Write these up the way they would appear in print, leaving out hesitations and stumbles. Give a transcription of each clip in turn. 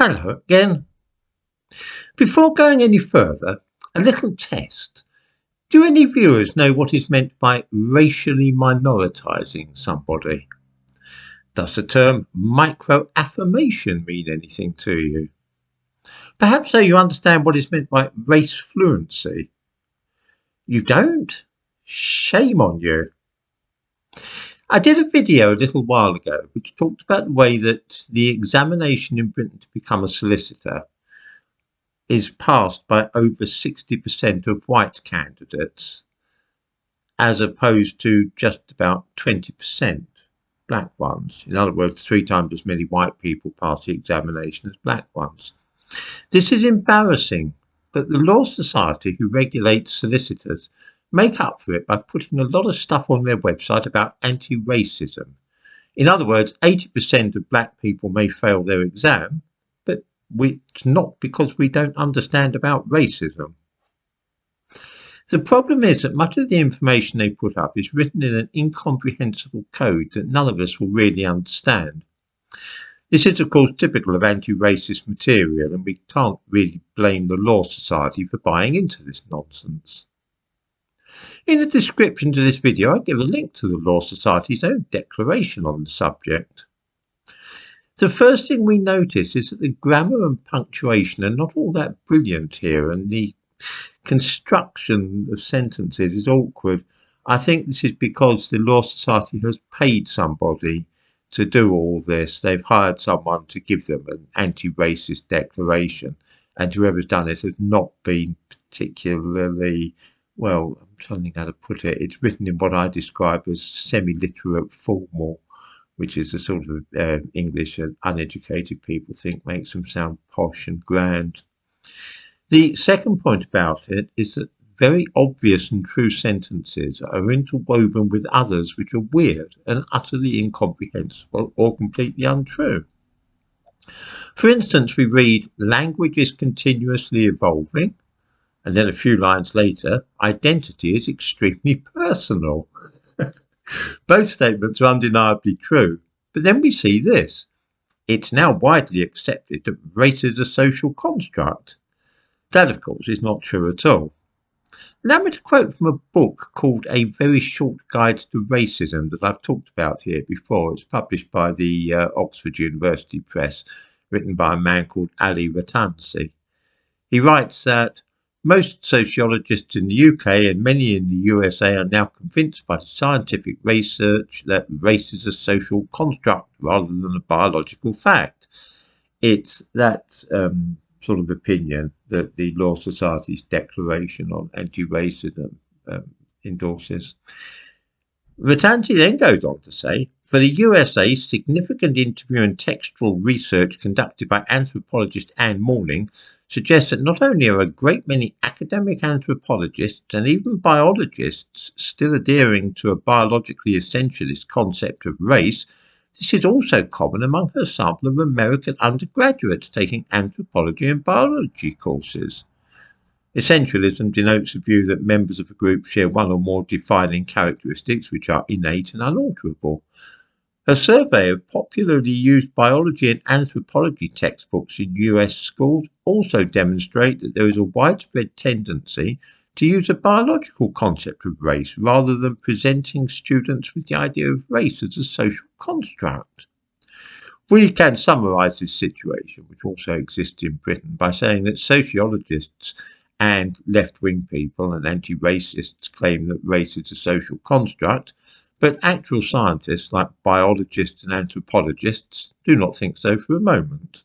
Hello again. Before going any further, a little test. Do any viewers know what is meant by racially minoritising somebody? Does the term micro-affirmation mean anything to you? Perhaps so you understand what is meant by race fluency. You don't? Shame on you. I did a video a little while ago which talked about the way that the examination in Britain to become a solicitor is passed by over 60% of white candidates, as opposed to just about 20% black ones. In other words, 3 times as many white people pass the examination as black ones. This is embarrassing, but the Law Society, who regulates solicitors, make up for it by putting a lot of stuff on their website about anti-racism. In other words, 80% of black people may fail their exam, but it's not because we don't understand about racism. The problem is that much of the information they put up is written in an incomprehensible code that none of us will really understand. This is, of course, typical of anti-racist material, and we can't really blame the Law Society for buying into this nonsense. In the description to this video, I give a link to the Law Society's own declaration on the subject. The first thing we notice is that the grammar and punctuation are not all that brilliant here, and the construction of sentences is awkward. I think this is because the Law Society has paid somebody to do all this. They've hired someone to give them an anti-racist declaration, and whoever's done it has not been particularly, well, I'm trying to think how to put it. It's written in what I describe as semi-literate formal, which is the sort of English that uneducated people think makes them sound posh and grand. The second point about it is that very obvious and true sentences are interwoven with others which are weird and utterly incomprehensible or completely untrue. For instance, we read, "Language is continuously evolving," and then a few lines later, "Identity is extremely personal." Both statements are undeniably true, but then we see this. "It's now widely accepted that race is a social construct." That, of course, is not true at all. Allow me to quote from a book called A Very Short Guide to Racism that I've talked about here before. It's published by the Oxford University Press, written by a man called Ali Ratansi. He writes that most sociologists in the UK and many in the USA are now convinced by scientific research that race is a social construct rather than a biological fact. It's that sort of opinion that the Law Society's declaration on anti-racism endorses. Ratansi then goes on to say, for the USA, significant interview and textual research conducted by anthropologist Anne Morning suggests that not only are a great many academic anthropologists and even biologists still adhering to a biologically essentialist concept of race, this is also common among her sample of American undergraduates taking anthropology and biology courses. Essentialism denotes the view that members of a group share one or more defining characteristics which are innate and unalterable. A survey of popularly used biology and anthropology textbooks in US schools also demonstrate that there is a widespread tendency to use a biological concept of race rather than presenting students with the idea of race as a social construct. We can summarise this situation, which also exists in Britain, by saying that sociologists and left-wing people and anti-racists claim that race is a social construct, but actual scientists like biologists and anthropologists do not think so for a moment.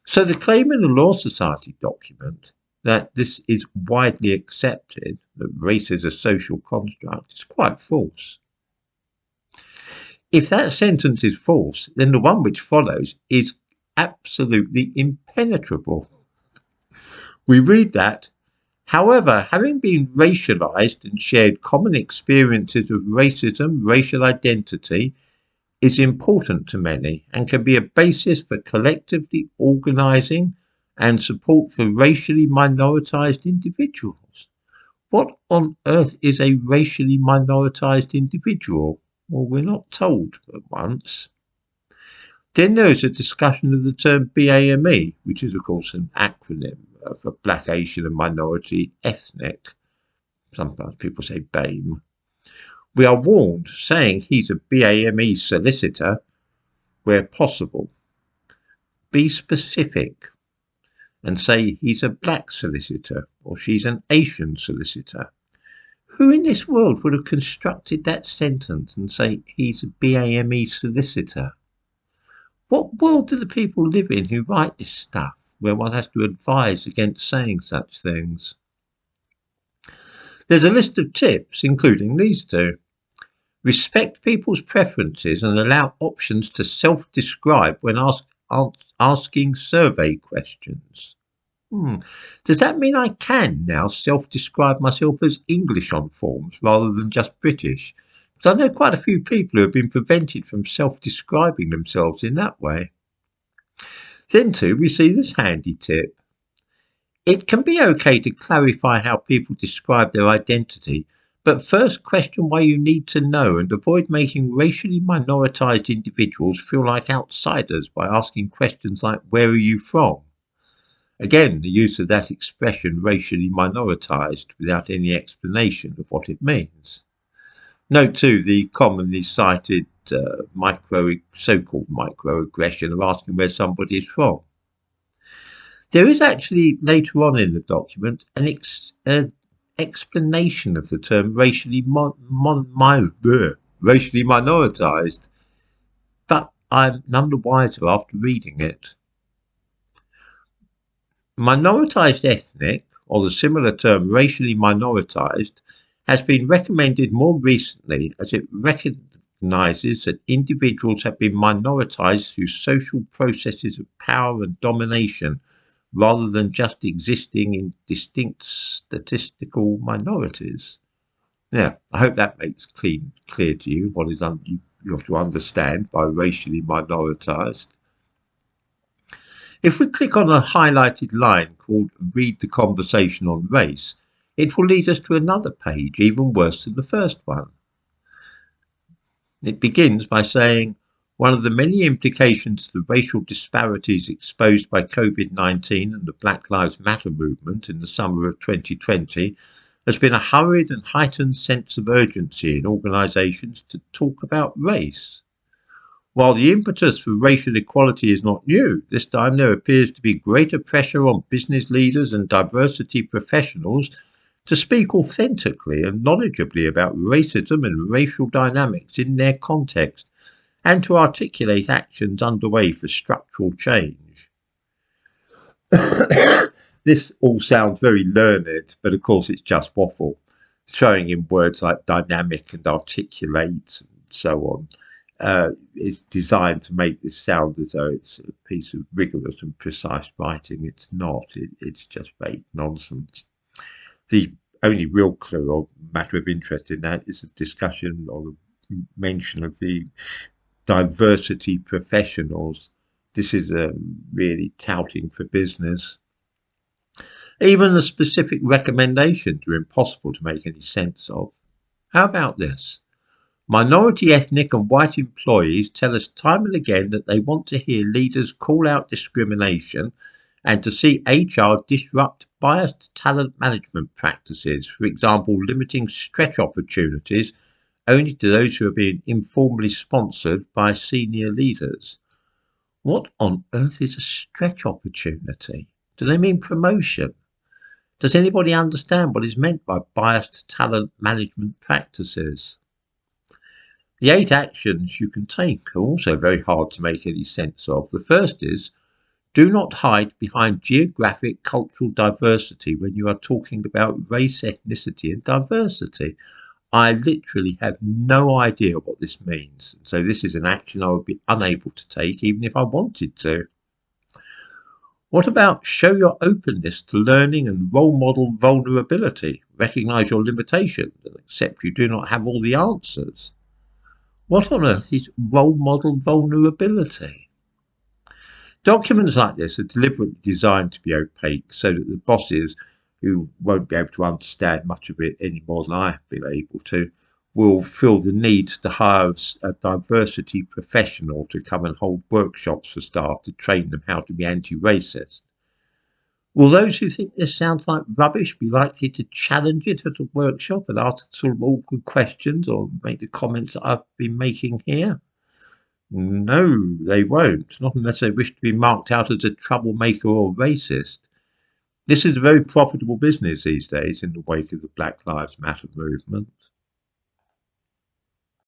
So the claim in the Law Society document that this is widely accepted, that race is a social construct, is quite false. If that sentence is false, then the one which follows is absolutely impenetrable. We read that, however, having been racialized and shared common experiences of racism, racial identity, is important to many and can be a basis for collectively organizing and support for racially minoritized individuals. What on earth is a racially minoritized individual? Well, we're not told at once. Then there is a discussion of the term BAME, which is of course an acronym for Black, Asian and Minority Ethnic. Sometimes people say BAME. We are warned, saying he's a BAME solicitor where possible. Be specific and say he's a black solicitor or she's an Asian solicitor. Who in this world would have constructed that sentence and say he's a BAME solicitor? What world do the people live in who write this stuff, where one has to advise against saying such things? There's a list of tips, including these two. Respect people's preferences and allow options to self-describe when asking survey questions. Does that mean I can now self-describe myself as English on forms rather than just British? Because I know quite a few people who have been prevented from self-describing themselves in that way. Then too, we see this handy tip. It can be okay to clarify how people describe their identity, but first question why you need to know and avoid making racially minoritized individuals feel like outsiders by asking questions like, where are you from? Again, the use of that expression, racially minoritized, without any explanation of what it means. Note too the commonly cited so-called microaggression of asking where somebody is from. There is actually later on in the document an explanation of the term racially minoritized, but I'm none the wiser after reading it. Minoritized ethnic, or the similar term racially minoritized, has been recommended more recently as it recognizes that individuals have been minoritized through social processes of power and domination rather than just existing in distinct statistical minorities. Now, I hope that makes clear to you what is you have to understand by racially minoritized. If we click on a highlighted line called Read the Conversation on Race, it will lead us to another page, even worse than the first one. It begins by saying, one of the many implications of the racial disparities exposed by COVID-19 and the Black Lives Matter movement in the summer of 2020 has been a hurried and heightened sense of urgency in organisations to talk about race. While the impetus for racial equality is not new, this time there appears to be greater pressure on business leaders and diversity professionals to speak authentically and knowledgeably about racism and racial dynamics in their context, and to articulate actions underway for structural change. This all sounds very learned, but of course it's just waffle, throwing in words like dynamic and articulate and so on. It's designed to make this sound as though it's a piece of rigorous and precise writing. It's not. It's just vague nonsense. The only real clue or matter of interest in that is a discussion or the mention of the diversity professionals. This is really touting for business. Even the specific recommendations are impossible to make any sense of. How about this? Minority ethnic and white employees tell us time and again that they want to hear leaders call out discrimination and to see HR disrupt biased talent management practices, for example, limiting stretch opportunities only to those who are being informally sponsored by senior leaders. What on earth is a stretch opportunity? Do they mean promotion? Does anybody understand what is meant by biased talent management practices? The 8 actions you can take are also very hard to make any sense of. The first is, do not hide behind geographic cultural diversity when you are talking about race, ethnicity and diversity. I literally have no idea what this means. So this is an action I would be unable to take even if I wanted to. What about show your openness to learning and role model vulnerability? Recognise your limitations and accept you do not have all the answers. What on earth is role model vulnerability? Documents like this are deliberately designed to be opaque so that the bosses, who won't be able to understand much of it any more than I have been able to, will feel the need to hire a diversity professional to come and hold workshops for staff to train them how to be anti-racist. Will those who think this sounds like rubbish be likely to challenge it at a workshop and ask sort of awkward questions or make the comments that I've been making here? No, they won't, not unless they wish to be marked out as a troublemaker or racist. This is a very profitable business these days in the wake of the Black Lives Matter movement.